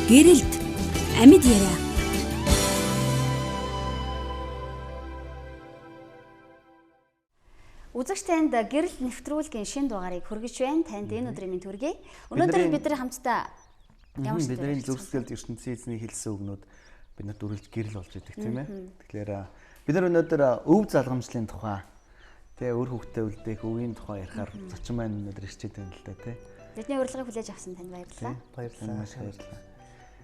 Гэрэлт амьд яриа. Үзэгчтэнд гэрэл нэвтрүүлгийн шинэ дугаарыг хүргэж байна. Танд энэ өдрийн мэнд хүргэе. Өнөөдөр бид нар хамтдаа ямар ч бидний зөвсгөлд ертөнцийн эзний хэлсэн үгнүүд бид нарт үргэлж гэрэл болж идэг тийм ээ. Тэгэхээр бид нар өнөөдөр өв залгамжлалын тухай тэгээ өр хөвгтөө үлдээх өвийн тухай ярихаар зочин маань өнөөдөр ирчээд байна л да тий. Бидний урилгыг хүлээж авсан танд баярлалаа. Баярлалаа. Маш баярлалаа.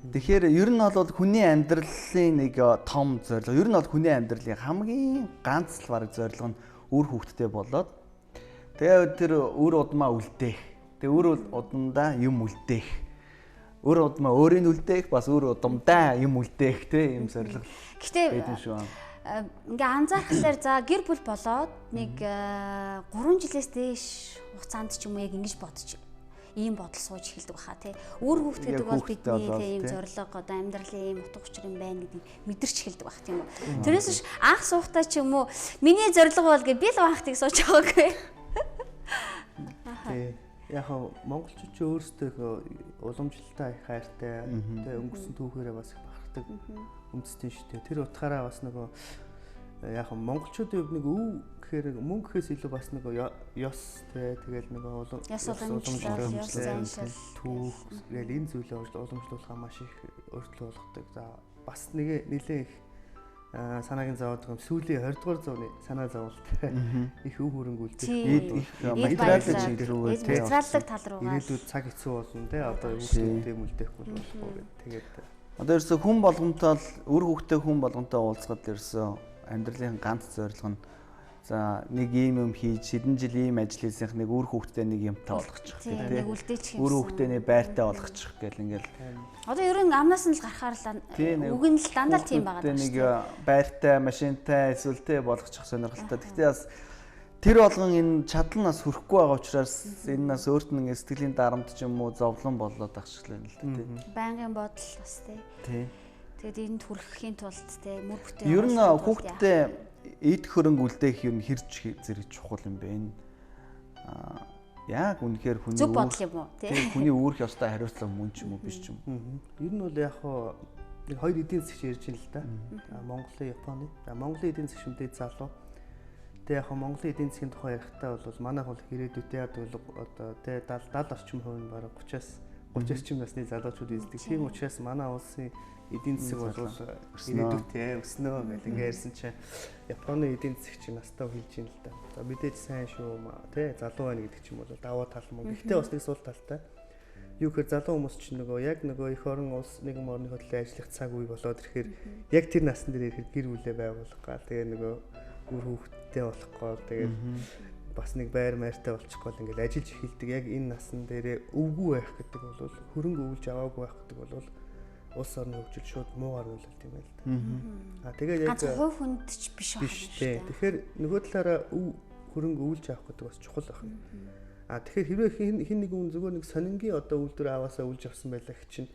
Тэгэхээр ер нь бол хүний амьдралын нэг том зорилго. Ер нь бол хүний амьдралын хамгийн ганц л баг зорилго нь үр хөвгттэй болоод тэгээ тэр үр удмаа үлдээх. Тэгээ үр удамдаа юм үлдээх. Үр удмаа өөрийг үлдээх бас үр удамдаа юм үлдээх те юм зорилго. Гэтэ ингээ анзаархлаар за гэр бүл болоод нэг 3 жилээс дээш хугацаанд ч юм уу яг ингэж бодчих. Ийм бодол сууж эхэлдэг баха тий. Үр хөвгт гэдэг бол бидний тий ийм зорилго одоо амьдралын ийм утга учир юм байна гэдэг мэдэрч эхэлдэг бах тийм үү. Тэрнээс биш анх суухтаа ч юм уу миний зорилго бол гэж би л анхтыг сууж байгаагүй. Тий. Яг монголчууд ч өөрсдөө уламжлалтай их хайртай тий өнгөрсөн түүхээрээ бас их бахархдаг үндэстэй шүү дээ. Тэр утгаараа бас нөгөө яг монголчуудын нэг өв гэхээр мөнгө гэхээс илүү бас нэг ёс тэгэл нэг уламжлалт түүх тэгэл энэ зүйлээ уламжлуулахаа маш их өөрчлөлт болгодог. За бас нэг нэлээд их санаагийн зовоод байгаа сүүлийн 20 дугаар зууны санаа зовлт их өв хөрөнгө үлдэх материалын тал руугаа ирээдүйд цаг хэцүү болно те одоо хүүхдүүдээ мүлдэхгүй болохгүй гэдэг. Тэгээд одоо ерөөсө хүн болгонтой үр хөвгтэй хүн болгонтой уулзахад ерөөсө амьдралын ганц зорилго нь за нэг юм хийж хэдэн жил ийм ажил хийсэх нэг үр хөвгтөө нэг юмтай болгочих гэх тийм үр хөвгтөө нэг байртай болгочих гэл ингээл одоо ер нь амнаас нь л гарахаар л үг нь л дандаа л тийм байгаа даа нэг байртай машинтай эсвэл тэ болгочих сонирхолтой. Гэхдээ бас тэр болгон энэ чадал нас хүрэхгүй байгаа учраас энэ нас өөрт нь сэтгэлийн дарамт ч юм уу зовлон болоод ахчихлаа л дээ тийм байнгын бодол бас тийм тэгээд энд хүрэхийн тулд те мөр бүтээн ер нь хүүхдтэй эд хөрөнгө үлдээх юм хэрж зэрэг чухал юм бэ энэ яг үнэхээр хүний зөв бодол юм уу тийм хүний үүрэх ёстой хариуцлага мөн ч юм уу биш ч юм. Ер нь бол яг нэг хоёр эдийн засгийн ярьж ин л да. Монголын Японы. Монголын эдийн засгийн мэдээ залуу. Тэгээ яг Монголын эдийн засгийн тухай ярихдаа бол манайх бол ирээдүйдээ одоо тэ 70 орчим хувийн бараг 30-аас 30 орчим насны залуучууд эздэг. Тийм учраас манай улсын эдийн засаг бол ирээдүйдээ өснө гэл ингээ ярьсан чинь Японы эдийн засагч настаа хэлж ин л да. За мэдээж сайн шүү тэ залуу байна гэдэг ч юм бол даваа тал мөн. Гэхдээ бас нэг сул талтай. Юу гэхээр залуу хүмүүс чинь яг их орон улс нэгэн орны хөдөлгөөний ажиллах цаг үе болоод ирэхээр яг тэр насн дээр ирэхээр гэр бүлээ байгуулах гал тэгээ үр хөвгттэй болох гол тэгээ бас нэг байр майртай болчих гол ингээл ажиллаж эхэлдэг. Яг энэ насн дээрээ өвгүй байх гэдэг бол хөрөнгө өвлж аваагүй байх гэдэг бол улс орны хөгжил шууд муугаар үйлдэл юм байл та. Тэгээд яг хувь хүнд ч биш байна шүү дээ. Тэгэхээр нөгөө талаараа хөрөнгө өвлж авах гэдэг бас чухал байна. Тэгэхээр хэрвээ хин нэг хүн зүгээр нэг сонингийн одоо үйлдвэр аваасаа өвлж авсан байлаа гэх чинь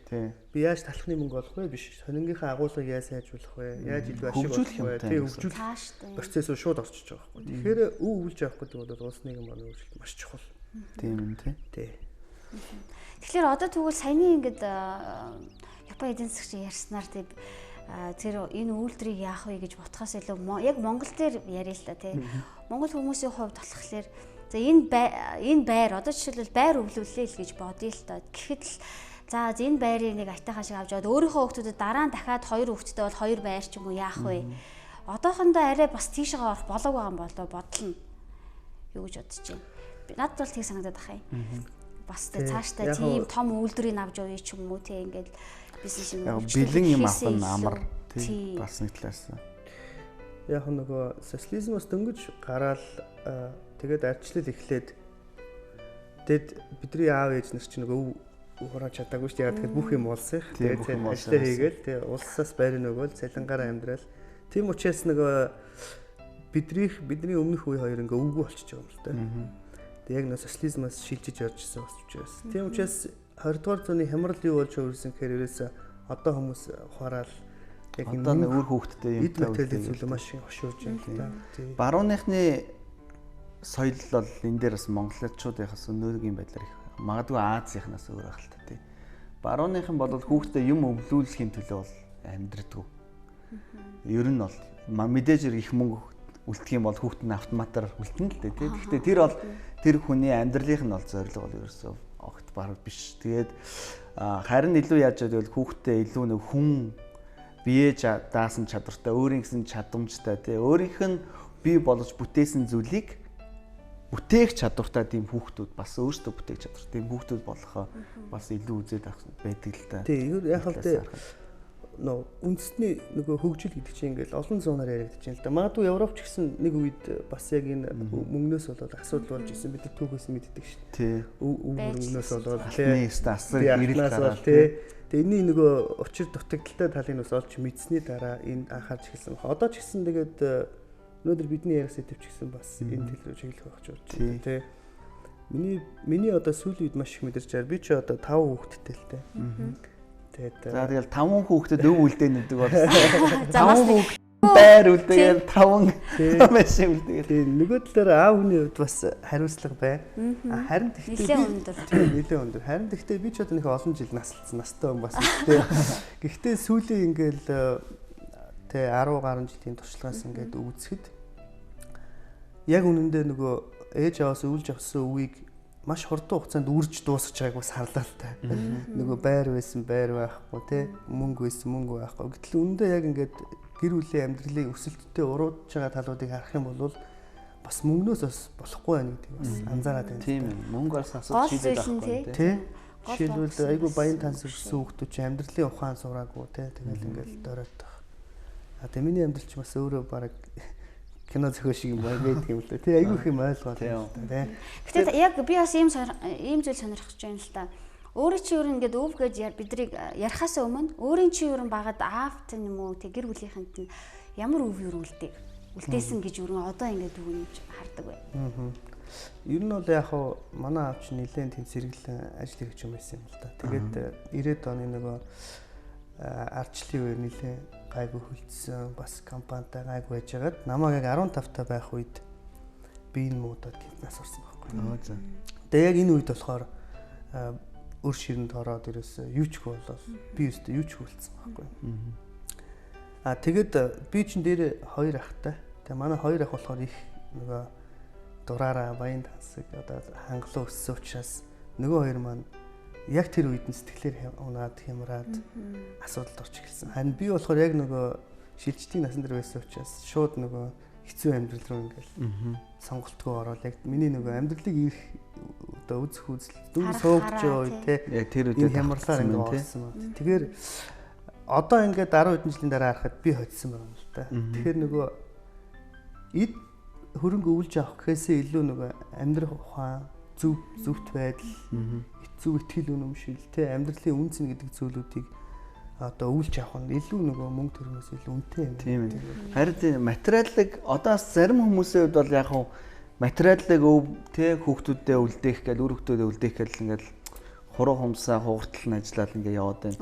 би яаж талхны мөнгө олох вэ биш сонингийнхаа агуулгыг яаж сайжруулах вэ яаж илүү ашиг олох вэ тий хөгжүүл процесс шууд орчиж байгаа байхгүй. Тэгэхээр өвлж авах гэдэг бол улс нийгэм орны хөгжилд маш чухал. Тийм юм тий. Тэгэхээр одоо тэгвэл саяны ингээд Японы эдийн засгийн ярьснаар тэр энэ үйлдвэрийг яах вэ гэж бодхоос илүү яг Монгол дээр яриа л та тий. Монгол хүмүүсийн хувьд болохоор за энэ байр одоо жишээлбэл байр өвлүүлээ л гэж бодъё л та. Гэхдээ л за энэ байрыг нэг айтайхаа шиг авч яваад өөрийнхөө хүүхдүүдэд дараа нь дахиад 2 хүүхэдтэй бол 2 байр ч юм уу яах вэ? Одоохондоо арай бас тийшээ орох болоог байгаа юм болоо бодлоо. Юу гэж бодож байна. Надад бол тийг санагдаад байгаа юм. Бас цаашдаа тийм том үйлдвэрийг авч явъя ч юм уу тий ингээд бизнес юм бэлэн юм авах нь амар тий бас нэг талаас. Яг нөгөө социализмоос дөнгөж гараад тэгээд арчлал эхлээд тэгэд бидний аав ээж нар чинь нөгөө хурааж чадаагүй шүү дээ. Яг тэгэхээр бүх юм улсын. Тэгээд ажиллаа хийгээл тэгээд улсаас байрын өгөөл цалингаараа амьдрал. Тийм учраас нөгөө бидний өмнөх үе хоёр ингээ өвгөө болчихж байгаа юм л та. Тэгээд яг нөгөө социализмоос шилжиж явжсэн бас учраас. Тийм учраас 20 дугаар зууны хямрал юу болж өөрсөн гэхээр ерөөсө одоо хүмүүс ухаарал яг энэ нэг үр хөвгттэй юм таа зүйл маш их хошуурж байна. Барууныхны соёл бол энэ дээр бас монголчуудынхаас өнөөгийн байдлаар их магадгүй Азийнхнаас өөр байх л та тий. Барууныхан бол хүүхдэд юм өвлүүлэхийн төлөө бол амьдрдаггүй. Ер нь бол мэдээж их мөнгө үлдэх юм бол хүүхд нь автоматар үлдэнэ л дээ тий. Гэхдээ тэр бол тэр хүний амьдралынх нь бол зорилго бол ерөөсөө огт баг биш. Тэгээд харин илүү яаж яадаг вэ хүүхдэд илүү нэг хүн бие даасан чадвартай, өөрийн гэсэн чадамжтай тий. Өөрийнх нь бий болгож бүтээсэн зүйлийг бүтээх чадвартай тийм хүүхдүүд бас өөрсдөө бүтээх чадвартай тийм хүүхдүүд болохоо бас илүү үзээд байдаг л та. Тийм яг л дээ үндэсний нөгөө хөгжил гэдэг чинь ингээл олон зуунаар яригдаж байна л да. Магадгүй Европч гэсэн нэг үед бас яг энэ мөнгнөөс болоод асуудал болж исэн бид түүхээс мэддэг шүү дээ. Тий. Мөнгнөөс болоод тий асар ирэл гараад тий. Тэгээ энэний нөгөө учир дутагдaltaй талын ус олж мэдсэний дараа энэ анхаарч эхэлсэн. Одоо ч гэсэн тэгээд өнөөдөр бидний ярих сэдв ч гэсэн бас энэ тал рүү чиглэх байх ч болж байна тий. Миний одоо сүүлийн үед маш их мэдэрч байгаа. Би ч одоо 5 хүүхэдтэй л дээ. Тэгээд за тэгэл 5 хүүхдэд өв үлдээ нэгдэг бол 5 хүүхэд байр үлдээгээл 5 машин үлдээгээл. Тийм нөгөө талаар аав хүний хувьд бас хариуцлага бай. Харин тэгтээ нэлээд өндөр. Харин тэгтээ би ч одоо нэг олон жил наслцсан настай хүн бас гэхдээ гэхдээ сүүлийн ингээл тэ 10 гаруй жилийн туршлагаас ингээд үзэхэд яг үнэндээ нөгөө ээж аваас өвлж авсан үеийг маш хурдан хугацаанд үрж дуусгаж байгааг бас харлаа л та. Нөгөө байр байсан байр байхгүй те мөнгө байсан мөнгө байхгүй. Гэтэл үнэндээ яг ингээд гэр бүлийн амьдралын өсөлттэй уруудж байгаа талуудыг харах юм бол бас мөнгнөөс бас болохгүй байна гэдэг бас анзаараад байна. Тийм ээ. Мөнгө бас асуудал шийдэж байхгүй те. Жишээлбэл айгүй баян танс өссөн хүмүүс чинь амьдралын ухаан сураагүй те. Тэгэл ингээд дөрөөд тах. Тэгээ миний амьдрал ч бас өөрөө баг кино зохио шиг юм байдаг юм л да. Тэ айгүй их юм ойлгоод байна тэ. Гэтэ яг би бас ийм зүйл сонирхож байна л та. Өөрөө чи ер нь ингээд өв гэж бидрийг ярихаас өмнө өөрийн чи ер нь багад аавт юм уу тэг гэр бүлийнхэнд нь ямар өв үлдээсэн гэж ер нь одоо ингээд дүгнэж хардаг бай. Ер нь бол яг хаа манай аав чи нэлээд тийм сэргэлэн ажил хийж юм байсан юм л да. Тэгээд 90-ад оны нөгөө ардчлалын үеэр нэлээд гайгүй хөлдсөн бас компанитай гайгүй байжгаад намайг яг 15 та байх үед би энэ муудад гинтнаас орсон байхгүй. Тэгээ яг энэ үед болохоор өр ширэнд ороод ерөөсөө юу ч болоод би өстө юу ч хүлцсэн байхгүй. Тэгээд би чин дээр 2 ахтай. Тэгээ манай 2 ах болохоор их нөгөө дураараа баян тансаг одоо хангалуун өссөн учраас нөгөө 2 маань яг тэр үед нь сэтгэлээр унаад хямраад асуудалд орж эхэлсэн. Харин би болохоор яг нөгөө шилжилтийн насан дээр байсан учраас шууд нөгөө хэцүү амьдрал руу ингээл сонголтгоо ороод яг миний нөгөө амьдралыг ирэх одоо үзэх үзэл дүн суугч юу те яг тэр үедээ хямрлаар ингээд орсон. Тэгэхээр одоо ингээд 10 хэдэн жилийн дараа харахад би хоцсон байна л да. Тэгэхээр нөгөө эд хөрөнгө өвлж авах гэхээсээ илүү нөгөө амьдрах ухаан зөвхт байдал зөв итгэл үнэмшил те амьдралын үнц нь гэдэг зүйлүүдийг одоо өвлж авах нь илүү нөгөө мөнгө төрнөөс илүү үнэтэй юм. Тийм ээ. Харин материалыг одоо зарим хүмүүсийн хувьд бол яг хав материалыг өв те хүүхдүүдэд үлдээх гэл үр хүүхдүүдэд үлдээх гэл ингээл хуруу хумсаа хугартал нь ажиллаад ингээ яваад байна.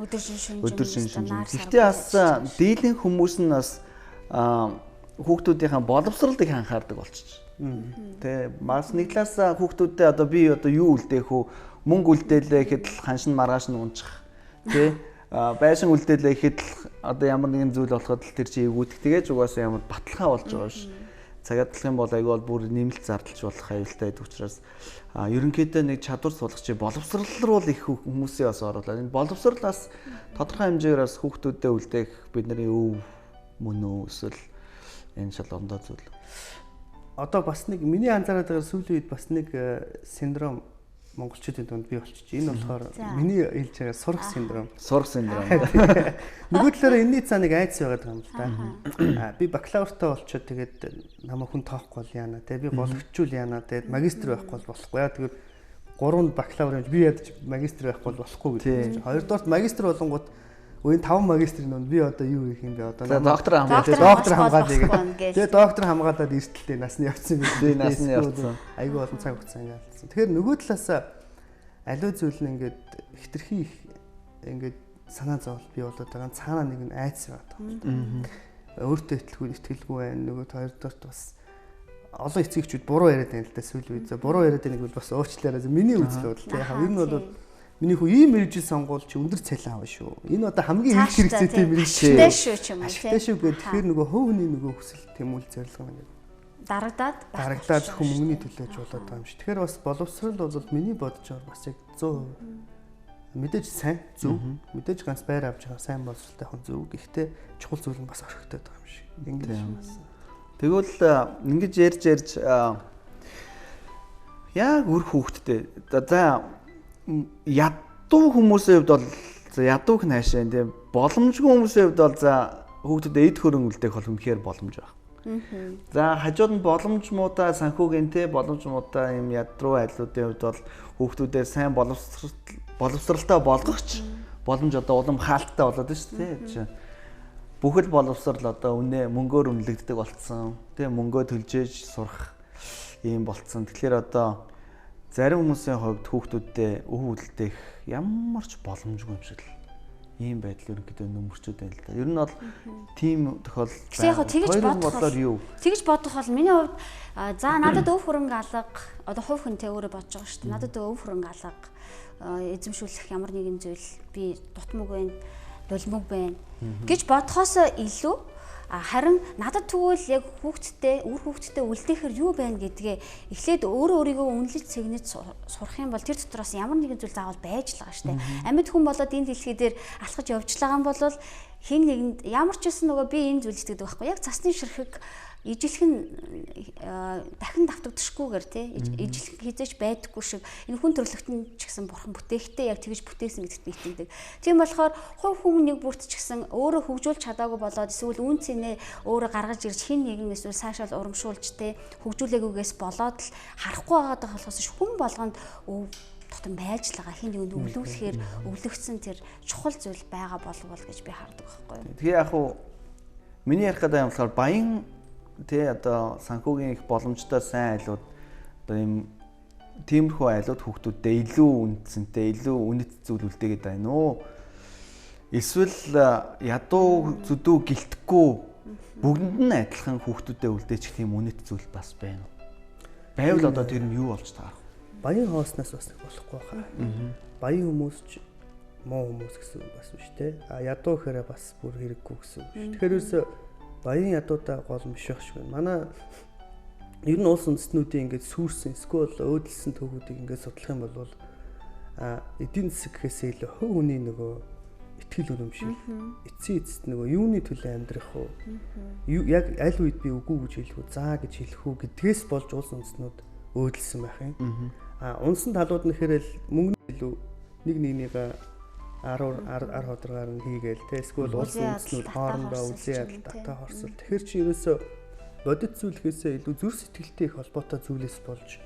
Өдөр шин. Гэхдээ бас дийлэн хүмүүс нь бас хүүхдүүдийн боловсролыг анхаардаг болчих. Тэ бас нэг талаас хүүхдүүдэд одоо би одоо юу үлдээх вэ? Мөнгө үлдээлээ гэхэд л ханшин маргааш нь унчих. Тэ байшин үлдээлээ гэхэд л одоо ямар нэгэн зүйл болоход л тэр чи эвгүүдэх. Тэгээж угаасаа ямар баталгаа болж байгаа ш. Цагаадлах юм бол аягүй бол бүр нэмэлт зардалж болох аюултай байдаг учраас ерөнхийдөө нэг чадвар суулгах чи боловсрал руу их хүмүүсээ бас оруулаад энэ боловсралаас тодорхой хэмжээгээр бас хүүхдүүдэд үлдээх бидний өв мөн үү эсвэл энэ шалгондоо зүйл. Одоо бас нэг миний анзаараад байгаа сүүлийн үед бас нэг синдром монголчуудын дунд бий болчих. Энэ болохоор миний хэлж байгаа сурах синдром. Сурах синдром. Нөгөө талаараа энэний цаа нэг айц байгаад байгаа юм л да. Би бакалавртаа болчиход тэгээд намайг хүн тоохгүй бол яана те би болгочул яана тэгээд магистр байхгүй бол болохгүй. Яа тэгээд 3 бакалавр юм би ядч магистр байхгүй бол болохгүй гэж. Хоёрдугаар магистр болонгууд үеийн 5 магистрийн донд би одоо юу хийх юм бэ? Одоо доктор хамгаалаад игээ. Тэгээд доктор хамгаалаад эртэлтэй насны явцсан юм. Би насны явцсан. Айгүй олон цаг хугацаа ингээдсэн. Тэгэхээр нөгөө талаас аливаа зүйл нь ингээд хитрхи их ингээд санаа зовлт бий болоод байгаа. Цаанаа нэг нь айц байгаа. Өөртөө итгэлгүй байна. Нөгөө хоёрдугаарт бас олон эцэгчүүд буруу яриад байна л да сүүлийн үед. Буруу яриад байгааг бол бас уучлаарай. Миний үзэл бол тийм. Ер нь бол миний хүү ийм мэрэгжил сонгуул чи өндөр цалин авна шүү. Энэ одоо хамгийн их хэрэгцээтэй мэрэгжил. Ашигтай шүү ч юм уу. Ашигтай шүү гэдэг. Тэгэхээр нөгөө хувь хүний нөгөө хүсэл тэмүүл зорилго ингээд дарагдаад зөвхөн мөнгөний төлөөж болоод байгаа юм шиг. Тэгэхээр бас боловсрал бол миний бодож байгаа бас яг 100% мэдээж сайн зөв. Мэдээж ганц байр авч байгаа сайн боловсралтай хон зөв. Гэхдээ чухал зүйл нь бас орхигдоод байгаа юм шиг. Ингээд бас. Тэгвэл ингэж ярьж яг үр хүүхдтэй. За ядуу хүмүүсийн хувьд бол ядуух наашаа тийм боломжгүй хүмүүсийн хувьд бол за хүүхдэд эд хөрөнгө үлдээх бол үнэхээр боломж байна. За хажууд нь боломж муудаа санхүүгийн те боломж муудаа юм ядруу айлуудын хувьд бол хүүхдүүдээ сайн боловсралтай болгохч боломж одоо улам хаалттай болоод шүү дээ. Бүхэл боловсрал одоо үнэ мөнгөөр үнэлэгддэг болцсон. Тэ мөнгөө төлжээж сурах юм болцсон. Тэгэхээр одоо зарим хүмүүсийн хувьд хүүхдүүдтэй өв үлдээх ямар ч боломжгүй юм шиг л ийм байдал ерөнхийдөө нөмөрчүүд байна л да. Ер нь бол тийм тохиолдол тэгж бодох бол миний хувьд за надад өв хөрөнгө алга одоо хувь хүнтэй өөрөө бодож байгаа шүү дээ. Надад өв хөрөнгө алга эзэмшүүлэх ямар нэгэн зүйл би дутмаг байна, дулмаг байна гэж бодхоос илүү харин надад тэгвэл яг үр хүүхдтэй үлдээхэр юу байна гэдгээ эхлээд өөрийгөө үнэлж цэгнэж сурах юм бол тэр дотроос ямар нэгэн зүйл заавал байж л байгаа шүү дээ. Амьд хүн болоод энэ дэлхий дээр алхаж явж байгаа юм бол хин нэгэнд ямар ч гэсэн нөгөө би энэ зүйл итгэдэг байхгүй. Яг цасны ширхэг ижилхэн дахин давтагдчихгүйгээр тий ижилхэн хизээч байдаггүй шиг энэ хүн төрлөختн ч гэсэн бурхан бүтээхтэй яг тэгж бүтээсэн гэдэгт би итгэдэг. Тийм болохоор хувь хүн нэг бүрт ч гэсэн өөрөө хөгжүүлж чадаагүй болоод эсвэл үн цэнэ өөрөө гаргаж ирж хин нэгэн эсвэл сайшаал урамшуулж тий хөгжүүлээгүйгээс болоод л харахгүй байгаад байгаа болохоос хүн болгонд тутам байж л байгаа хин нэгэнд өвлүүлэхээр өвлөгцсөн тэр чухал зүйл байгаа болов гэж би хардаг байхгүй. Тэгээ яг уу миний ярих гэдэг юм болохоор баян тэ одоо санхүүгийн их боломжтой сайн айлууд одоо ийм тиймэрхүү айлууд хүүхдүүддээ илүү үнцэнтэй, илүү үнэт зүйл үлдээгээд байна уу? Эсвэл ядуу зүдүү гэлтэхгүй бүгдэнд нь адилхан хүүхдүүддээ үлдээчих тийм үнэт зүйл бас байна уу? Байвал одоо тэр нь юу болж таарах? Баян хооснаас бас нэг болохгүй хаа. Баян хүмүүс ч муу хүмүүс гэсэн бас биш те. Ядуу гэхээр бас бүр хэрэггүй гэсэн үг шүү. Тэгэхээр ерөөсө баян ядуудаа гол биш байх шиг байна. Манай ер нь улс үндэстнүүдийн ингээд сүрсэн, эсвэл өөдөлсөн төвүүдийг ингээд судлах юм бол эдийн засаг гэхээсээ илүү хувь хүний нөгөө итгэл үнэмшил, эцсийн эцэст нөгөө юуны төлөө амьдрах уу? Яг аль үед би үгүй гэж хэлэх үү, заа гэж хэлэх үү гэдгээс болж улс үндэстнүүд өөдөлсөн байх юм. Унсан талууд нь хэрэл мөнгөний илүү нэг нэгнийгээ 10 ходргаар нь хийгээл те эсвэл улс үндэстнүүд хоорондоо үлийн ядал татаа хорсол. Тэгэхээр чи ерөөсө бодит зүйлхээсээ илүү зүр сэтгэлтэй их холбоотой зүйлээс болж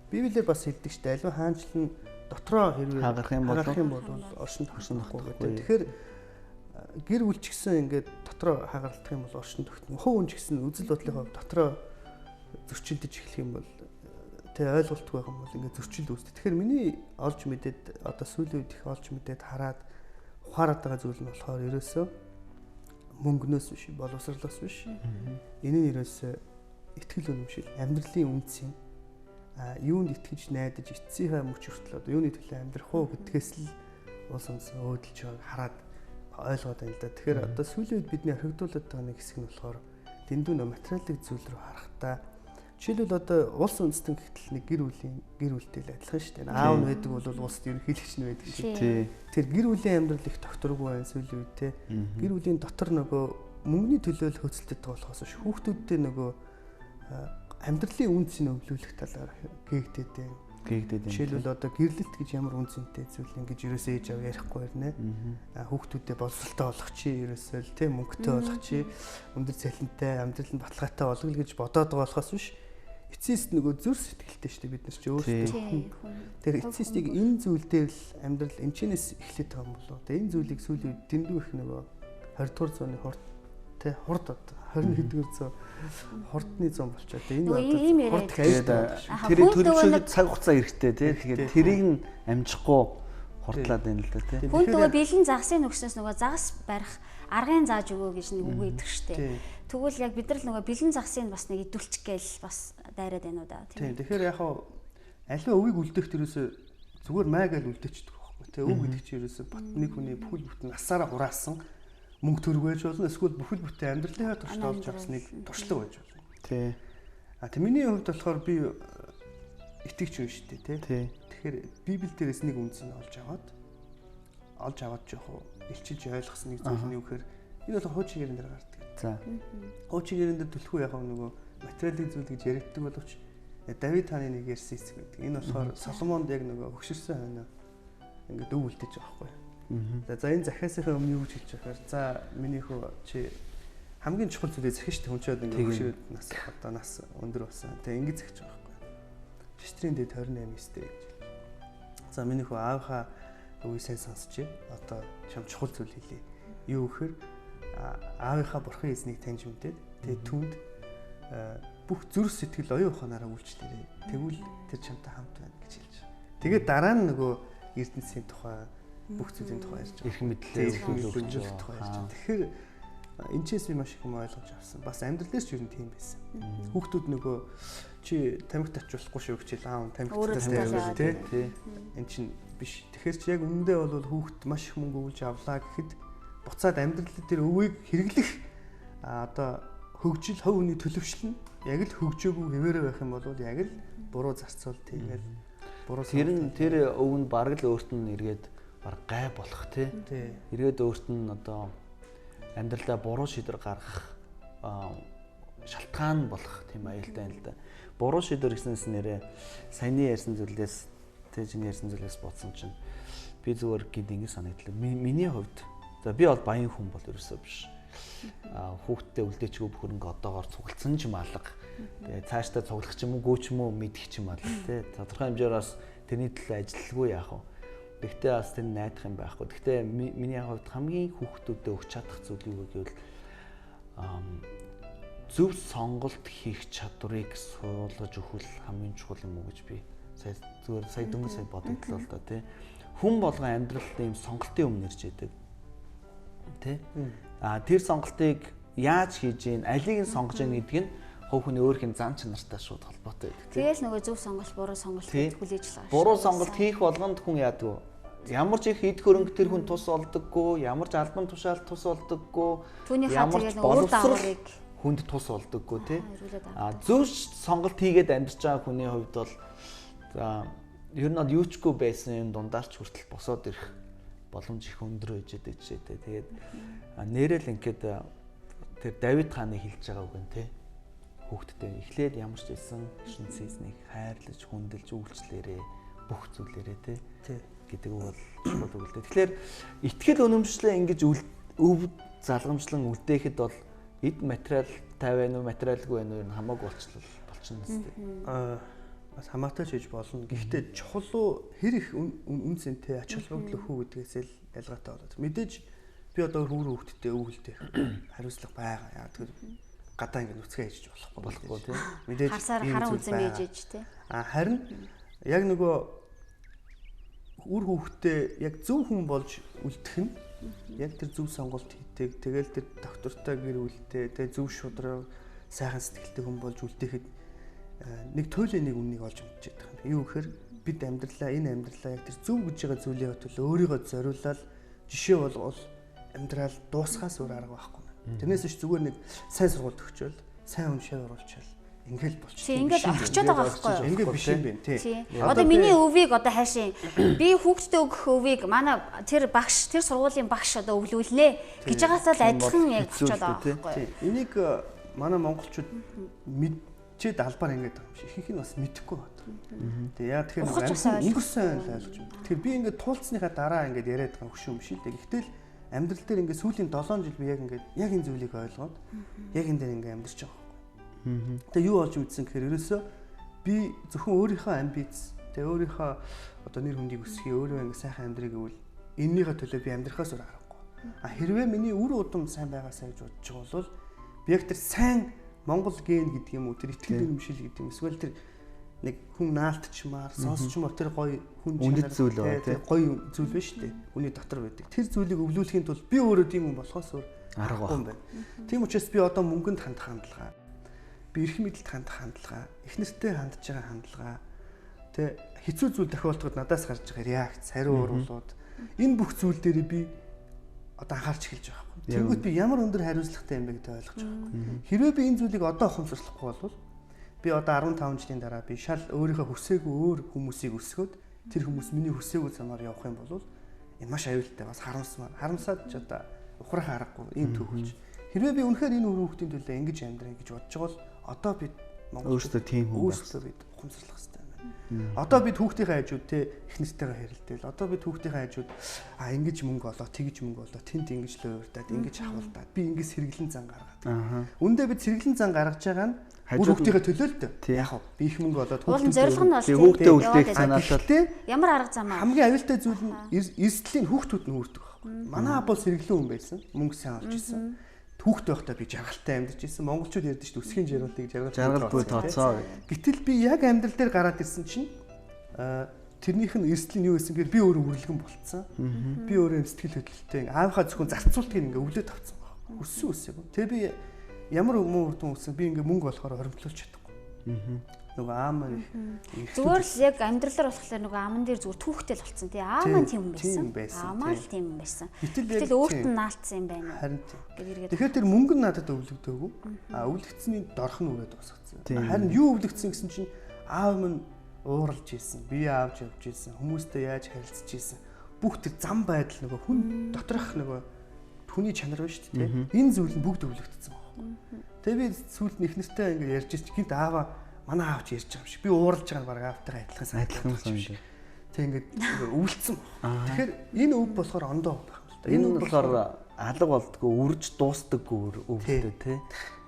Библиэр бас хэлдэг шүү дээ. Аливаа хаанчлан дотроо хэрвээ хагарах юм бол оршинд тогтнохгүй гэдэг. Тэгэхээр гэр бүл ч гэсэн ингээд дотроо хагарлах юм бол оршинд тогтно. Хувь хүн ч гэсэн үзэл бодлын хувьд дотроо зөрчилдөж эхлэх юм бол тэ ойлголтгүй байх юм бол ингээд зөрчил үүсдэг. Тэгэхээр миний олж мэдээд одоо сүүлийн үед их олж мэдээд хараад ухаарад байгаа зүйл нь болохоор ерөөсөө мөнгнөөс биш, боловсролоос биш. Энэ нь ерөөсөө итгэл үнэмшил, амьдралын үнц юм. Юунд итгэж найдаж эцсийнхээ мөч хүртэл одоо юуны төлөө амьдрах уу гэдгээс л улс үндэс өөдөлж хараад ойлгоод байна л да. Тэгэхээр одоо сүүлийн үед бидний орхигдуулаад байгаа нэг хэсэг нь болохоор дэндүү нөө материалын зүйл рүү харахтаа жишээлбэл одоо улс үндэстэн гэхтэл нэг гэр бүлтэй л адилхан шүү дээ. Аав нь байдаг бол улсд ерөнхийлөгч нь байдаг шүү дээ. Тэр гэр бүлийн амьдрал их докторгүй байх сүүлийн үед те. Гэр бүлийн дотор нөгөө мөнгөний төлөөл хөөцөлдөд болохоос хүүхдүүдтэй нөгөө амьдралын үнцийг өвлүүлэх талаар гээгдээд байна. Жишээлбэл одоо гэрлэлт гэж ямар үнцэнтэй зүйл ингэж ерөөсөө ээж аав ярихгүй байна. Хүүхдүүдэд боловсралтай болох чи ерөөсөө л тийм мөнгөтэй болох чи өндөр цалинтай амьдралд баталгаатай болгоно гэж бодоод байгаа болохоос биш. Эцэст нөгөө зүр сэтгэлтэй шүү дээ бид нар ч өөрсдөө. Тэр эцэстийг энэ зүйл дээр л амьдрал энэчнээс эхлэх байгаа юм болоо. Тэгээ энэ зүйлийг сүүлийн үед дэндүү их нөгөө 20 дугаар зууны хурд одоо 21-р зуун хурдны зуун болчиход энэ хурд тэр төлөвшөлт цаг хугацаа хэрэгтэй тий. Тэгэхээр тэрийг нь амжихгүй хурдлаад байна л да тий. Хүн нөгөө бэлэн загсыг нөгснөөс нөгөө загас барих аргын зааж өгөө гэж нэг үг өгдөг штеп. Тэгвэл яг бид нар л нөгөө бэлэн загсыг бас нэг идүүлчих гээл бас дайраад байна уу да тий. Тэгэхээр яг аливаа өвийг үлдээх төрөөсөө зүгээр маягаар үлдээчихдэг байхгүй. байхгүй. Тэгээ өв гэдэг чинь ерөөсөө нэг хүний бүхэл бүтэн насаараа хураасан мөнгө төгрөг байж болно. Эсвэл бүхэл бүтэн амьдралынхаа туршид олж авсныг туршлага байж болно. Тий. Тэг миний хувьд болохоор би итгэж юм шүү дээ, тий. Тэгэхээр Библи дээрээс нэг үндсийг олж аваад жоох илчилж ойлгосон нэг зүйл нь юу гэхээр энэ бол хуучин гэрэн дээр гардаг. За. Хуучин гэрэн дээр төлөхгүй яг нөгөө материалын зүйл гэж яригддаг боловч Давид хааны нэг ярьсан хэсэг байдаг. Энэ болохоор Соломонд яг нөгөө хөксөрсөн хойно ингээд өв үлдээж байгаа байхгүй. За энэ захиасынхаа өмнө юу гэж хэлж байхаар за миний хөө чи хамгийн чухал зүйлээ захиж шүү дээ. Хүнчээд ингээд хөксөрөд нас өндөр болсон. Тэгээ ингэж захиж байгаа байхгүй. Шиштрийн дэд 28 өстэй гэж. За миний хөө аавынхаа үгийг сайн сонсчих. Одоо чам чухал зүйл хэлье. Юу гэхээр аавынхаа бурхан эзнийг таньж мэдээд тэгээ түнд бүх зүрх сэтгэл оюун ухаанаараа үйлчлээрэй. Тэгвэл тэр чамтай хамт байна гэж хэлж. Тэгээд дараа нь нөгөө ертөнцийн тухай бүх зүйлийн тухай ярьж байгаа. Эрх мэдлээ өгөх тухай ярьж байгаа. Тэгэхээр энэчээс би маш их юм ойлгож авсан. Бас амьдрал дээр ч юу тийм байсан. Хүүхдүүд нөгөө чи тамхи татчихуулахгүй шүү гэхэл аав тамхи татчихсан тий. Энд чинь биш. Тэгэхээр чи яг үнэндээ бол хүүхд маш их мөнгө өгүүлж авлаа гэхэд буцаад амьдрал дээр өвийг хэрэглэх одоо хөгжил хувь хүний төлөвшил нь яг л хөгжөөгүй хэвээрээ байх юм бол яг л буруу зарцуул тиймэл буруу тэр өвөнд бараг л өөрт нь эргээд баг гай болох тий. Эргээд өөрт нь одоо амьдралдаа буруу шийдвэр гаргах шалтгаан болох тийм аюултай юм л да. Буруу шийдвэр гэснээс нэрээ саяны ярьсан зүйлээс чиний ярьсан зүйлээс бодсон чинь би зүгээр гинт ингэ санагдлаа. Миний хувьд за би бол баян хүн бол ерөөсөө биш. Хүүхдтэй үлдээчгүй бүх хөрөнгө одоогоор цуглдсан ч юм алга. Тэгээ цаашдаа цуглах ч юм уу, гүйч юм уу мэдэх ч юм алга тий. Тодорхой хэмжээр бас тэрний төлөө ажиллахгүй яах вэ? Гэхдээ бас тэр найдах юм байхгүй. Гэхдээ миний хувьд хамгийн хүүхдүүдэд өгч чадах зүйл юу гэвэл зөв сонголт хийх чадварыг суулгаж өгөх хамгийн чухал юм уу гэж би сая дөнгөж сая бодогдлоо л да тий. Хүн болгон амьдралд ийм сонголтын өмнө ирж идэг. Тэ? Тэр сонголтыг яаж хийж ийн, алийг нь сонгож ийн гэдэг нь хувь хүний өөрхийн зан чанартай шууд холбоотой байдаг. Тэгэл нөгөө зөв сонголт, буруу сонголт гэж хүлээж байгаа. Буруу сонголт хийх болгонд хүн яадаг вэ? Ямар ч их идэх хөрөнгө тэр хүн тус олдоггүй, ямар ч албан тушаал тус олдоггүй, ямар ч боловсрол хүнд тус олдоггүй тий. Зөв сонголт хийгээд амьдарч байгаа хүний хувьд бол ер нь юучгүй байсан юм дундаарч хүртэл босоод ирэх боломж их өндөр байж байгаа ч гэдэг. Тэгээд нэрэл ингээд тэр Давид хааны хэлж байгаа үг нь тий. Хүүхдтэй эхлээд ямар ч байсан шин сезнийг хайрлаж, хүндэлж, үйлчлээрээ бүх зүйлээрээ тий гэдэг үг бол чухал үг л дээ. Тэгэхээр итгэл үнэмшлээ ингэж өв залгамжлан үлдээхэд бол эд материал тавиа уу, материалгүй байна уу хамаагүй болчихно үстэй. Бас хамаатай ч хийж болно. Гэхдээ чухал уу хэр их үн цэнтэй ач холбогдол өгөх үү гэдгээс л ялгаатай болоод. Мэдээж би одоо хүүхдтэй өвөлтэй хариуцлага байгаа. Яг тэр гадаа ингэ нүцгээ хийж болохгүй тийм. Мэдээж хараа үзэн бийж ээж тийм. Харин яг нөгөө үр хүүхдтэй яг зөв хүн болж үлдэх нь яг тэр зөв сонголт хийдэг. Тэгэл тэр доктортой гэр бүлтэй тэг зөв шудраг сайхан сэтгэлтэй хүн болж үлдээхэд нэг туйлын нэг үннийг олж мэдчихэж байгаа юм. Юу гэхээр бид энэ амьдралаа яг тэр зөв гэж байгаа зүйлийн төлөө өөрийгөө зориулаад жишээ болгоод амьдрал дуусгаас өөр арга байхгүй нэ. Тэрнээс ч зүгээр нэг сайн сургууль төгчөөл, сайн уншаад оруулчаал ингээл болчихсон. Ингээд орчоод байгаа байхгүй юу? Ингээд биш юм бэ тий. Одоо миний өвийг одоо хайшин би хүүхдтэй өгөх өвийг манай тэр багш тэр сургуулийн багш одоо өвлүүлнэ гэж байгаасаа л адилхан яг болчиход байгаа байхгүй юу? Энийг манай монголчууд мэдчихэд албаар ингээд байгаа юм шиг. Ихэнх нь бас мэдэхгүй байна. Тэгээ яа тэгэхээр өнгөрсөн ойлгож байна. Тэгэхээр би ингээд туулцсныхаа дараа ингээд яриад байгаа хөшөө юм шиг л дээ. Гэхдээ амьдрал дээр ингээд сүүлийн 7 жил би яг энэ зүйлийг ойлгоод яг энэ дээр ингээд амьдарч байгаа. Тэгээ юу болж үзсэн гэхээр ерөөсөө би зөвхөн өөрийнхөө амбиц тэгээ өөрийнхөө одоо нэр хүндийг өсгөхий өөрөө ингээд сайхан амьдрыг гэвэл эннийхээ төлөө би амьдрахаас өөр аргагүй. Хэрвээ миний үр удам сайн байгаасаа гэж бодож байгаа бол би яг тэр сайн Монгол ген гэдэг юм уу тэр итгэл үнэмшил гэдэг юм эсвэл тэр нэг хүн наалтчмаар сонсчмаар тэр гоё хүн чанар тэр гоё зүйл биш үү? Үний дотор байдаг. Тэр зүйлийг өвлүүлэхийн тулд би өөрөө тийм хүн болохоос өөр аргагүй юм байна. Тийм учраас би одоо мөнгөнд хандах хандлага, би эрх мэдэлд хандах хандлага, их нэртэй хандж байгаа хандлага, Тэ хэцүү зүйл тохиолдоход надаас гарч байгаа реакц, хариу уруулууд энэ бүх зүйл дээр би одоо анхаарч эхэлж байгаа юм. Тэнгүүт би ямар өндөр хариуцлагатай юм бэ гэдгийг ойлгож байгаа юм. Хэрвээ би энэ зүйлийг одоо ухамсарлахгүй бол би одоо 15 жилийн дараа би шал өөрийнхөө хүсээгүй өөр хүмүүсийг өсгөөд тэр хүмүүс миний хүсээгүй замаар явах юм бол энэ маш аюултай бас харамсаад ч одоо ухрах аргагүй ийм төгөлж. Хэрвээ би үнэхээр энэ хүүхдийн төлөө ингэж амьдрах гэж бодож байгаа бол одоо бид өөрсдөө тийм хүн өөрсдөө бид ухамсарлах хэрэгтэй юм байна. Одоо бид хүүхдийнхээ хажууд те их нэртэйгээ хэрэлдээл. Одоо бид хүүхдийнхээ хажууд ингэж мөнгө олоо, тэгж мөнгө олоо, тэнт ингэж лөөвөрдаад, ингэж хавуулдаад би ингэж сэргэлэн зан гаргаад. Үндэ бид сэргэлэн зан гаргаж байгаа нь хүүхдийнхээ төлөө л дээ. Яг хав би их мөнгө олоод хүүхдээ үлдээх санаалал ямар арга замаа. Хамгийн аюултай зүйл нь эрсдлийн хүүхдүүд нь үүрдэг байхгүй. Манай аав бол сэргэлэн хүн байсан. Мөнгө сайн олж исэн. Хүүхд байхдаа би жаргалтай амьдарч ирсэн. Монголчууд ярьдаг шүү дээ өсгийн жаргалыг жаргалгүй тооцоо. Гэтэл би яг амьдрал дээр гараад ирсэн чинь тэрнийх нь эрсдэл нь юу байсан гэхээр би өөрөө үрлэгэн болцсон. Би өөрөө сэтгэл хөдлөлттэй аавынхаа зөвхөн зарцуултыг ингээ өвлөд авцсан байна. Өссөн үсээгөө. Тэгээ би ямар муу үрдэн өссөн би ингээ мөнгө болохоор хоримтлуулж чадахгүй. Нөгөө аамаа зүгээр л яг амьдралаар болохоор нөгөө аамн дээр зүгээр түүхтэл болцсон тий аамаа тийм юм байсан. Аамаа л тийм юм байсан. Гэтэл өөрт нь наалтсан юм байна. Харин тийм. Тэгэхээр тэр мөнгө нь надад өвлөгдөөгүй. Өвлөгдсөний дорх нь өрөөд босгоцсон. Харин юу өвлөгдсөн гэсэн чинь аав минь ууралж ийсэн, бие аавж явж ийсэн, хүмүүстэй яаж харилцаж ийсэн. Бүх тэр зам байдал нөгөө хүн доторх нөгөө хүний чанар байна шүү дээ. Энэ зүйл нь бүгд өвлөгдсөн байна. Тэгээ би сүүлд нь их нэртэй ингэ ярьж ирчих гинт ааваа манай аавч ярьж байгаа юм шиг. Би ууралж байгаа нь баг аавтайгаа адилхан санагдаж. Тэг ингээд өвлцсөн. Тэгэхээр энэ өв болохоор ондоо байх юм л да. Энэ нь болохоор алга болдгоо үрж дуустдаггүй өвдөө тий.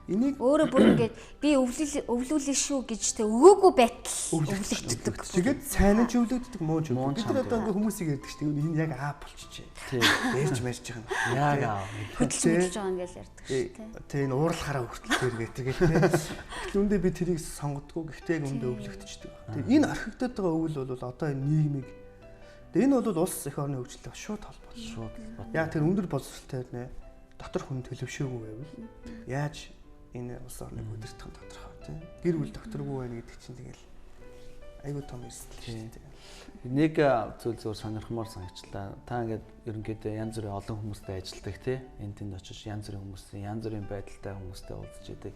Энийг өөрөө бүр ингээд би өвлүүлээ шүү гэж тэ өгөөгүй байтал өвлөгддөг. Тэгээд сайн нь ч өвлөгддөг, муу ч өвлөгддөг. Бид нар одоо ингээд хүмүүсийг ярьдаг шүү дээ. Энэ яг аав болчихжээ. Тий. Ярьж марж байгаа нь. Яг аав. Хөдөлж байгаа юм гэж ярьдаг шүү дээ. Тий. Энэ уурлахаараа хүртэл тэргээд тэгэхээр үндэ би тэрийг сонгодгоо. Гэхдээ яг үндэ өвлөгдчихдөг. Тэгээд энэ архигдаад байгаа өвөл бол одоо энэ нийгмийг энэ бол улс эх орны хөгжлөлтэй шууд холбоотой. Яг тэр өндөр боловсролтой нэ дотор хүн төлөвшөөгүй байвал яаж энэ улс орныг удирдах нь тодорхой тийм. Гэр бүл докторгүй байна гэдэг чинь тэгэл айгүй том эрсдэл шүү дээ. Нэг зүйл зөөр сонирхмоор санагчлаа. Та ингээд ерөнхийдөө янз бүрийн олон хүмүүстэй ажилладаг тий. Энд тэнд очиж янз бүрийн хүмүүсийн янз бүрийн байдалтай хүмүүстэй уулзж идэг.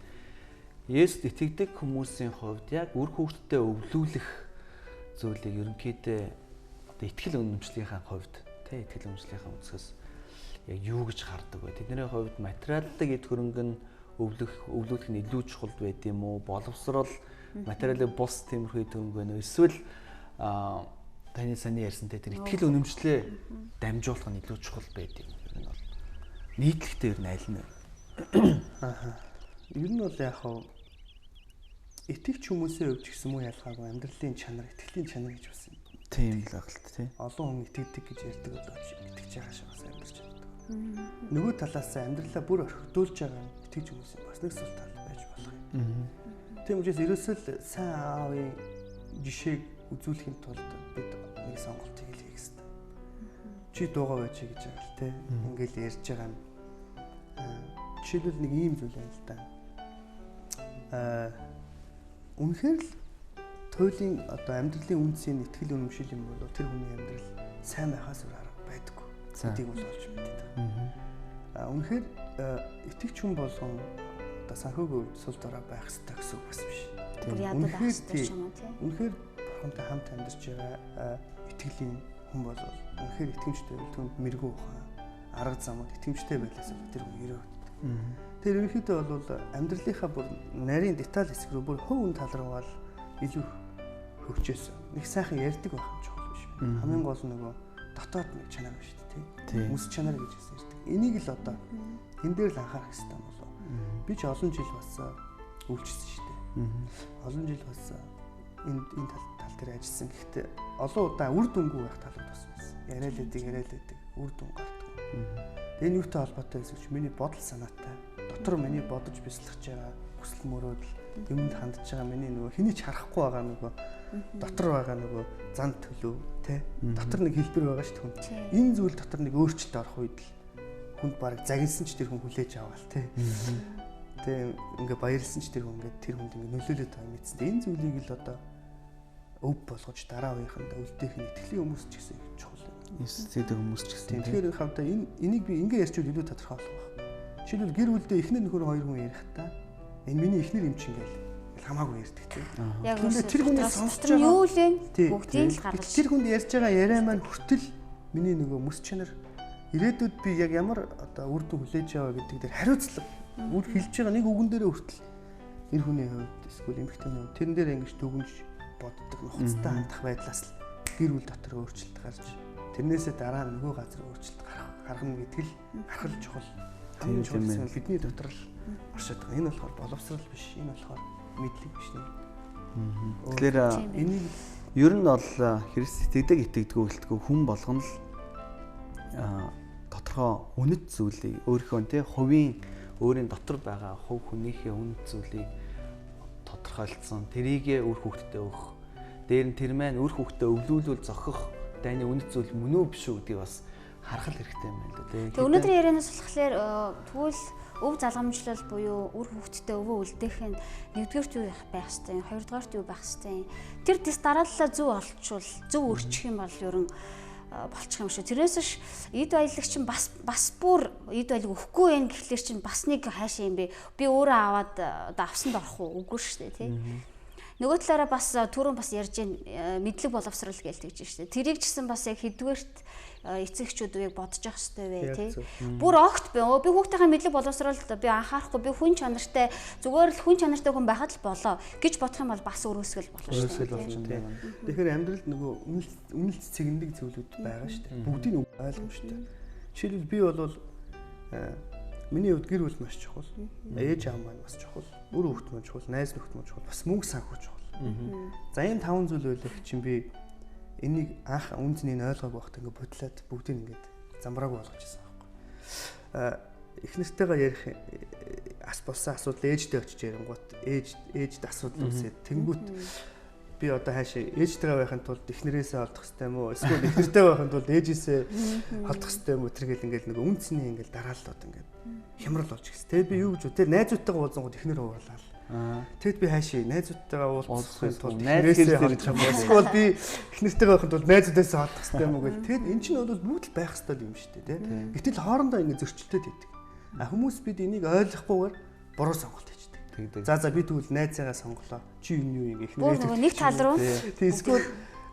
Есүст итгэдэг хүмүүсийн хувьд яг үр хүүхдэд өвлүүлэх зүйлийг ерөнхийдөө одоо итгэл үнэмшлийнхаа хувьд тий итгэл үнэмшлийнхаа үсгээс яг юу гэж хардаг вэ? Тэдний хувьд материалдаг эд хөрөнгө нь өвлүүлэх нь илүү чухал байд юм уу? Боловсрол материалын бус тиймэрхүү хөрөнгө байна уу? Эсвэл таны саний ярьсантай тэр итгэл үнэмшлээ дамжуулах нь илүү чухал байд юм. Энэ бол нийтлэгтэй ер нь аль нь вэ? Ер нь бол яг хав итгэвч хүмүүсээ өвч гэсэн муу ялгаагүй амьдралын чанар, итгэлийн чанар гэж бас юм. Тийм л агт тий. Олон хүн итгэдэг гэж ярьдаг болооч итгэж байгаа шахаас амьдарч байдаг. Нөгөө талаас амьдралаа бүр орхигдуулж байгаа итгэж хүмүүс бас нэг сул тал байж болох юм. Тийм учраас ерөөсөө л сайн аавын жишээг үзүүлэхийн тулд бид нэг сонголтыг хийх хэрэгтэй. Чи дуугаа байж гэж байгаа л тий. Ингээл ярьж байгаа нь жишээлбэл нэг ийм зүйл байна л да. Үнэхээр л туйлын одоо амьдралын үндсийн итгэл үнэмшил юм бол тэр хүний амьдрал сайн байхаас өөр арга байдаггүй. Эдийг бол олж мэддэг. Үнэхээр итгэвч хүн болгон одоо санхүүгийн сул дорой байх хэрэгтэй гэсэн үг бас биш. Үнэхээр бурхантай хамт амьдарч байгаа итгэлийн хүн бол үнэхээр итгэмжтэй бол түнд мэрэгүү ухаан арга замууд итгэмжтэй байлаас тэр хүн өрөөд. Тэр ерөнхийдөө бол амьдралынхаа бүр нарийн деталь хэсэг рүү бүр хувь хүн тал руу бол илүү хөгжөөсөн. Нэг сайхан ярьдаг байх юм чухал биш. Хамгийн гол нь нөгөө дотоод нэг чанар байна шүү дээ. Мэс чанар гэж ярьдаг. Энийг л одоо энэ дээр л анхаарах хэрэгтэй юм болов. Би ч олон жил бас үйлчилсэн шүү дээ. Олон жил бас энэ тал дээр ажилласан. Гэхдээ олон удаа үр дүнгүй байх талууд бас байсан. Яриад байдаг үр дүн гардаг. Энэ юутай холбоотой гэсэн чинь миний бодол санаатай. Дотор миний бодож бяцлах байгаа хүсэл мөрөөдөл юмд хандж байгаа миний нөгөө хэний ч харахгүй байгаа нөгөө дотор байгаа нөгөө зан төлөв тий. Дотор нэг хэлбэр байгаа шүү дээ. Энэ зүйл дотор нэг өөрчлөлт орох үед л хүнд бараг загинсан ч тэр хүн хүлээж аваал тий. Тэгээ ингээ баярлсан ч тэр хүн ингээ тэр хүнд ингээ нөлөөлөд байгаа мэдсэн. Энэ зүйлийг л одоо өв болгож дараа үеийнхэндээ үлдээх нь итгэлийн хүмүүс ч гэсэн чухал юм. Зэдэг хүмүүс ч гэсэн. Тэгэхээр хамтаа энийг би ингээ ярьчвал илүү тодорхой болох байх. Жишээлбэл гэр бүлдээ эхнэр нөхөр хоёр хүн ярихдаа энэ миний эхнэр юм чинь ингээл хамаагүй ярьдаг тийм. Яг тэр хүний сонсч байгаа юу л вэ? Бүгдийг л гаргаж. Тэр хүнд ярьж байгаа яриа маань хүртэл миний нөгөө мэс чанар ирээдүйд би яг ямар одоо үр дүн хүлээж яваа гэдэг дээр хариуцлага үр хэлж байгаа нэг үгэн дээрээ хүртэл эр хүний хувьд эсвэл эмэгтэйний хувьд тэрэн дээр ингэж дүгнж боддог нухацтай хандах байдлаас л гэр бүл дотор өөрчлөлт гарч тэрнээсээ дараа нөгөө газар өөрчлөлт гаргана гэдэг л гаргал чухал. Хамгийн чухал нь бидний дотор л оршоод байгаа. Энэ болохоор боловсрал биш. Энэ болохоор мэдлэг биш нэ. Тэгэхээр энийг ер нь бол Христ итгэдэг итгэдэггүй хүн болгоно л тодорхой үнэт зүйлийг өөрийнхөө тий хувийн өөрийн дотор байгаа хувь хүнийхээ үнэт зүйлийг тодорхойлцсон. Тэрийгэ үр хүүхдэд өгөх. Дээр нь тэр маань үр хүүхдэд өвлүүлүүл зохих дайны үнэт зүйл мөн үү биш үү гэдгийг бас харах хэрэгтэй юм байна л дээ. Тэгээ өнөөдрийн ярианаас болохоор тэгвэл өв залгамжлал буюу үр хүүхдэд өвөө үлдээх нь нэгдүгээрт юу байх хэвтэй, хоёрдугаарт юу байх хэвтэй. Тэр дэс дарааллаа зөв олчвол, зөв өрчих юм бол ерөн болчих юм шүү. Тэрээс ш эд баялаг чинь бас бүр эд баялаг өгөхгүй байх гэхлээр чинь бас нэг хаашаа юм бэ? Би өөрөө аваад одоо авсанд орох уу? Үгүй шүү дээ, тий. Нөгөө талаараа бас түрүүн бас ярьж мэдлэг боловсрал гэж тэгж штэ. Тэрийг ч гэсэн бас яг хэдвэрт эцэгчүүд үеийг бодож явах хэрэгтэй вэ тий. Бүр огт би хүүхдийнхээ мэдлэг боловсралд би анхаарахгүй би хүн чанартай зүгээр л хүн чанартай хүн байхад л болоо гэж бодох юм бол бас өрөөсгөл болно шүү дээ. Тэгэхээр амьдралд нөгөө үнэлц цэгэндэг зүйлүүд байгаа шүү дээ. Бүгдийг нь ойлгомжтой. Жишээлбэл би бол миний хувьд гэр бүл маш чухал. Ээж аав маань бас чухал. Үр хүүхд маань чухал, найз нөхд маань чухал, бас мөнгө санхүү чухал. За энэ 5 зүйл байлах чинь би энийг анх үнцнийг ойлгоогүй байхад ингээд бодлоод бүгдийг ингээд замбрааг болгож ирсэн байхгүй. Их нэртэйгээ ярих болсон асуудал ээжтэй очиж ярингууд ээжд асуудал үүсээд тэнгүүт би одоо хаашаа ээжтэйгээ байхын тулд их нэрээсээ олдох хэрэгтэй юм уу? Эсвэл их нэртэй байхын тулд ээжээсээ олдох хэрэгтэй юм уу? Тэргээл ингээд нэг үнцний ингээд дарааллууд ингээд хямрал болж гисэн. Тэгээд би юу гэж үү? Тэр найзуудтайгаа уулзсангууд их нэр уурлаа. Тэгэд би хаашаа найзуудтайгаа уулзахын тулд нэрээсээ олж байгаа. Эсвэл би их нэртэйгээ байхын тулд найзуудаасаа олдох хэрэгтэй юм уу гэл. Тэгэд эн чинь бол бүгд л байх хэрэгтэй юм шүү дээ, тий. Гэтэл хоорондоо ингээд зөрчилдөд байдаг. Хүмүүс бид энийг ойлгохгүйгээр буруу сонголт хийдэг. За би тэгвэл найзаагаа сонголоо. Чи юу юм их нэрээ. Нэг тал руу. Эсвэл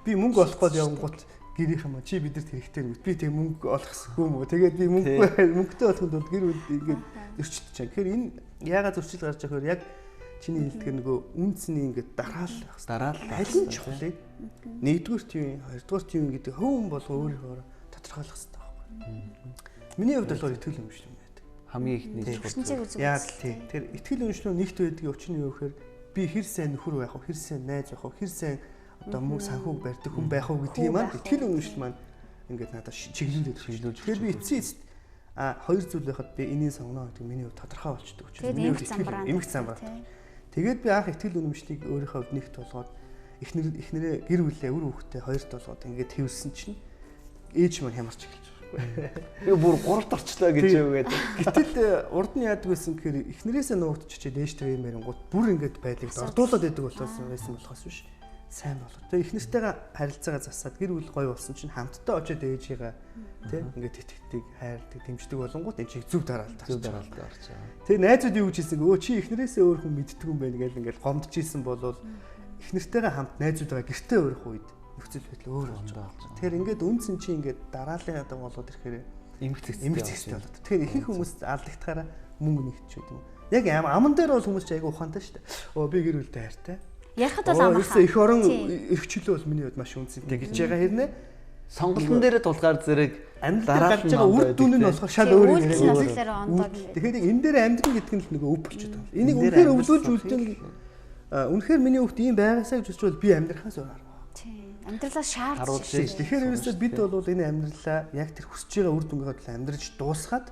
би мөнгө олох гээд явангууд гэрийнх юм чи бидэрт хэрэгтэй нүг би тэг мөнгө олохсгүй юм уу тэгээд би мөнгөтэй болоход бол гэр бүл ингээд зөрчилдөж байгаа. Тэгэхээр энэ яагаад зөрчил гарч байгаа вэ? Яг чиний хэлдгээр нөгөө үнцний ингээд дараал аль нь чухал вэ? Нэгдүгürt юу, хоёрдугаарт юу гэдэг хүн бол өөрийнхөө тодорхойлох хэрэгтэй байхгүй. Миний хувьд болохоор итгэл үнэмшил юм байдаг. Хамгийн ихний чухал. Яг тийм. Тэр итгэл үнэмшил нэгт байдгийн учир нь юу гэхээр би хэр сайн нөхөр байх вэ? Хэр сайн найз байх вэ? Хэр сайн одоо мөнгө санхүүг барьдаг хүн байх уу гэдгийг маань итгэл үнэмшил маань ингээд надад чиглүүлээд. Тэгэхээр би эцсийн хоёр зүйл байхад би энийг сонгоно гэдэг миний хувьд тодорхой болчдөг учраас миний хувьд эмх замбраа. Тэгээд би анх итгэл үнэмшлийг өөрийнхөө хувьд нэгт болгоод эхнэрээ гэр бүлээ үр хүүхдээ хоёрт болгоод ингээд хэвлсэн чинь ээж маань хямарч эхэлж байгаа. Би бүр гуравт орчлоо гэж үгээд. Гэтэл урд нь яадаг байсан гэхээр эхнэрээсээ нуугдчихээд ээжтэй юм ярингууд бүр ингээд байдлыг дордуулаад байдаг болохоос биш. Сайн болоо. Тэгээ их нэртэйгээ харилцаагаа засаад гэр бүл гоё болсон чинь хамтдаа очиод ээжийгээ тий ингээд итгэдэг, хайрладаг, дэмждэг болонгууд энэ чиг зөв дараалт орж. Тэгээ найзууд юу гэж хэлсэн өө чи их нэрээсээ өөр хүн мэддэг юм байна гэж ингээд гомдож ийсэн болвол их нэртэйгээ хамт найзуудаа гэртээ өөрөх үед нөхцөл байдал өөр болж байгаа. Тэгэхээр ингээд үнцэн чи ингээд дараалын хадаа болоод ирэхээр эмгцэгтэй болоод. Тэгэхээр ихэнх хүмүүс алдагтахаараа мөнгө нэгч үү юм. Яг аман дээр бол хүмүүс ч айгүй ухаантай шүү дээ. Өө би гэр бүлтэй хайртай. Ярихад бол амархан. Их орон эрхчлөө бол миний хувьд маш үнцэнтэй гэж байгаа хэрнээ. Сонголтын дээрээ тулгаар зэрэг дараалж байгаа үр дүн нь болохоор шал өөр юм. Тэгэхээр энэ дээр амьдрын гэдэг нь л нөгөө өв болчиход байна. Энийг үнэхээр өвлүүлж үлдэн үнэхээр миний хүүхд ийм байгаасаа гэж бодвол би амьдрахаас өөр арга. Тийм. Амьдралаа шаардж шээ. Тэгэхээр ерөөсөө бид бол энэ амьдралаа яг тэр хүсэж байгаа үр дүнгээ л амьдрж дуусгаад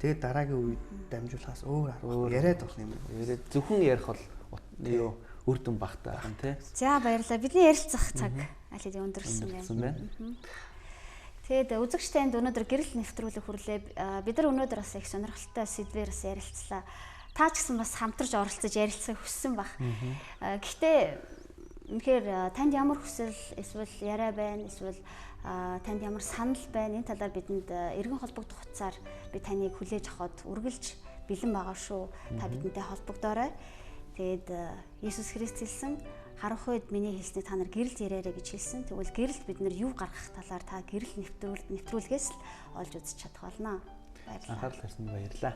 тэгээд дараагийн үед дамжуулахаас өөр арга яриад болно юм. Яриад зөвхөн ярих бол юу үр дүн багтаа байна тий. За баярлалаа. Бидний ярилцах цаг аль хэдийн өндөрлсөн байна. Тэгээд үзэгч танд өнөөдөр гэрэл нэвтрүүлэг хүрлээ. Бид нар өнөөдөр бас их сонирхолтой сэдвээр бас ярилцлаа. Та ч гэсэн бас хамтарч оролцож ярилцахыг хүссэн баг. Гэхдээ Үнэхээр танд ямар хүсэл эсвэл яриа байна, эсвэл танд ямар санал байна, энэ талаар бидэнд эргэн холбогдох хугацаар би таныг хүлээж авахд үргэлж бэлэн байгаа шүү. Та бидэнтэй холбогдоорой. Тэгээд Иесус Христ хэлсэн харах үед миний хэлсний та нар гэрэлд яриарай гэж хэлсэн. Тэгвэл гэрэлд бид нар юу гаргах талаар та гэрэл нэвтрүүлгээс л олж үзэж чадах болно. Баярлалаа. Анхаарал тавьсанд баярлалаа.